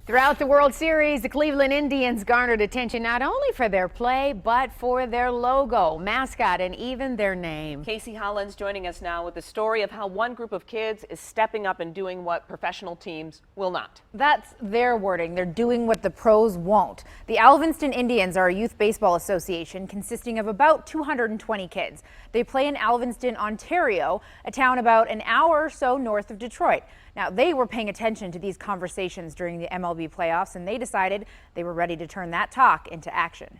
Throughout the World Series, the Cleveland Indians garnered attention not only for their play, but for their logo, mascot, and even their name. Kacie Hollins joining us now with the story of how one group of kids is stepping up and doing what professional teams will not. That's their wording. They're doing what the pros won't. The Alvinston Indians are a youth baseball association consisting of about 220 kids. They play in Alvinston, Ontario, a town about an hour or so north of Detroit. Now, they were paying attention to these conversations during the MLB playoffs, and they decided they were ready to turn that talk into action.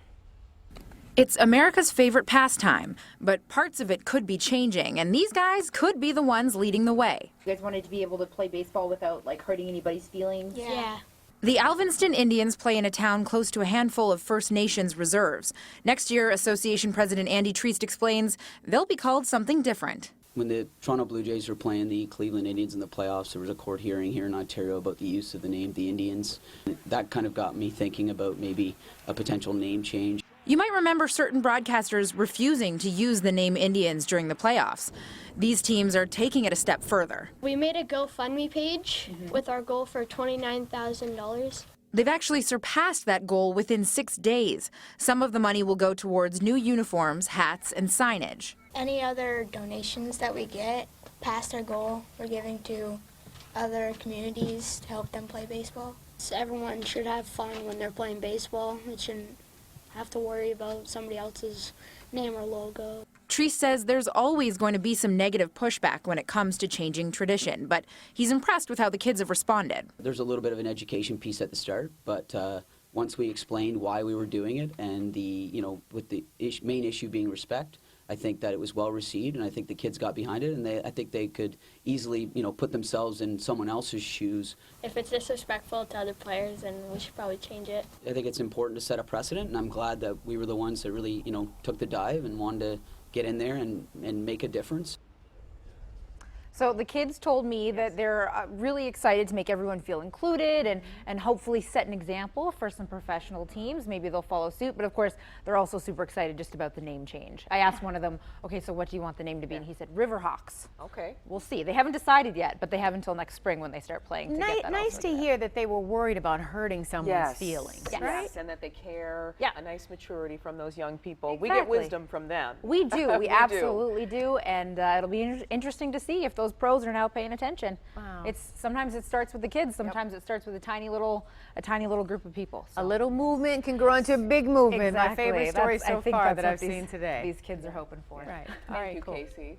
It's America's favorite pastime, but parts of it could be changing, and these guys could be the ones leading the way. You guys wanted to be able to play baseball without, hurting anybody's feelings? Yeah. The Alvinston Indians play in a town close to a handful of First Nations reserves. Next year, Association President Andy Treist explains they'll be called something different. When the Toronto Blue Jays were playing the Cleveland Indians in the playoffs, there was a court hearing here in Ontario about the use of the name the Indians. That kind of got me thinking about maybe a potential name change. You might remember certain broadcasters refusing to use the name Indians during the playoffs. These teams are taking it a step further. We made a GoFundMe page with our goal for $29,000. They've actually surpassed that goal within 6 days. Some of the money will go towards new uniforms, hats, and signage. Any other donations that we get past our goal, we're giving to other communities to help them play baseball. So everyone should have fun when they're playing baseball. They shouldn't have to worry about somebody else's name or logo. Treist says there's always going to be some negative pushback when it comes to changing tradition, but he's impressed with how the kids have responded. There's a little bit of an education piece at the start, but once we explained why we were doing it and with the main issue being respect, I think that it was well received, and I think the kids got behind it, and I think they could easily, put themselves in someone else's shoes. If it's disrespectful to other players, then we should probably change it. I think it's important to set a precedent, and I'm glad that we were the ones that really, took the dive and wanted to get in there and make a difference. So the kids told me that they're really excited to make everyone feel included and hopefully set an example for some professional teams. Maybe they'll follow suit, but of course they're also super excited just about the name change. I asked one of them, okay, so what do you want the name to be? And he said Riverhawks. Okay. We'll see. They haven't decided yet, but they have until next spring when they start playing to get that Nice to hear that they were worried about hurting someone's feelings. Yes. Right? And that they care. Yeah. A nice maturity from those young people. Exactly. We get wisdom from them. We do. We We absolutely do. And it'll be interesting to see if those pros are now paying attention. Wow. Sometimes it starts with the kids. Sometimes it starts with a tiny little group of people. A little movement can grow into a big movement. Exactly. My favorite story I so think far that's that what I've seen today. These kids are hoping for. Right. Thank you, Kacie.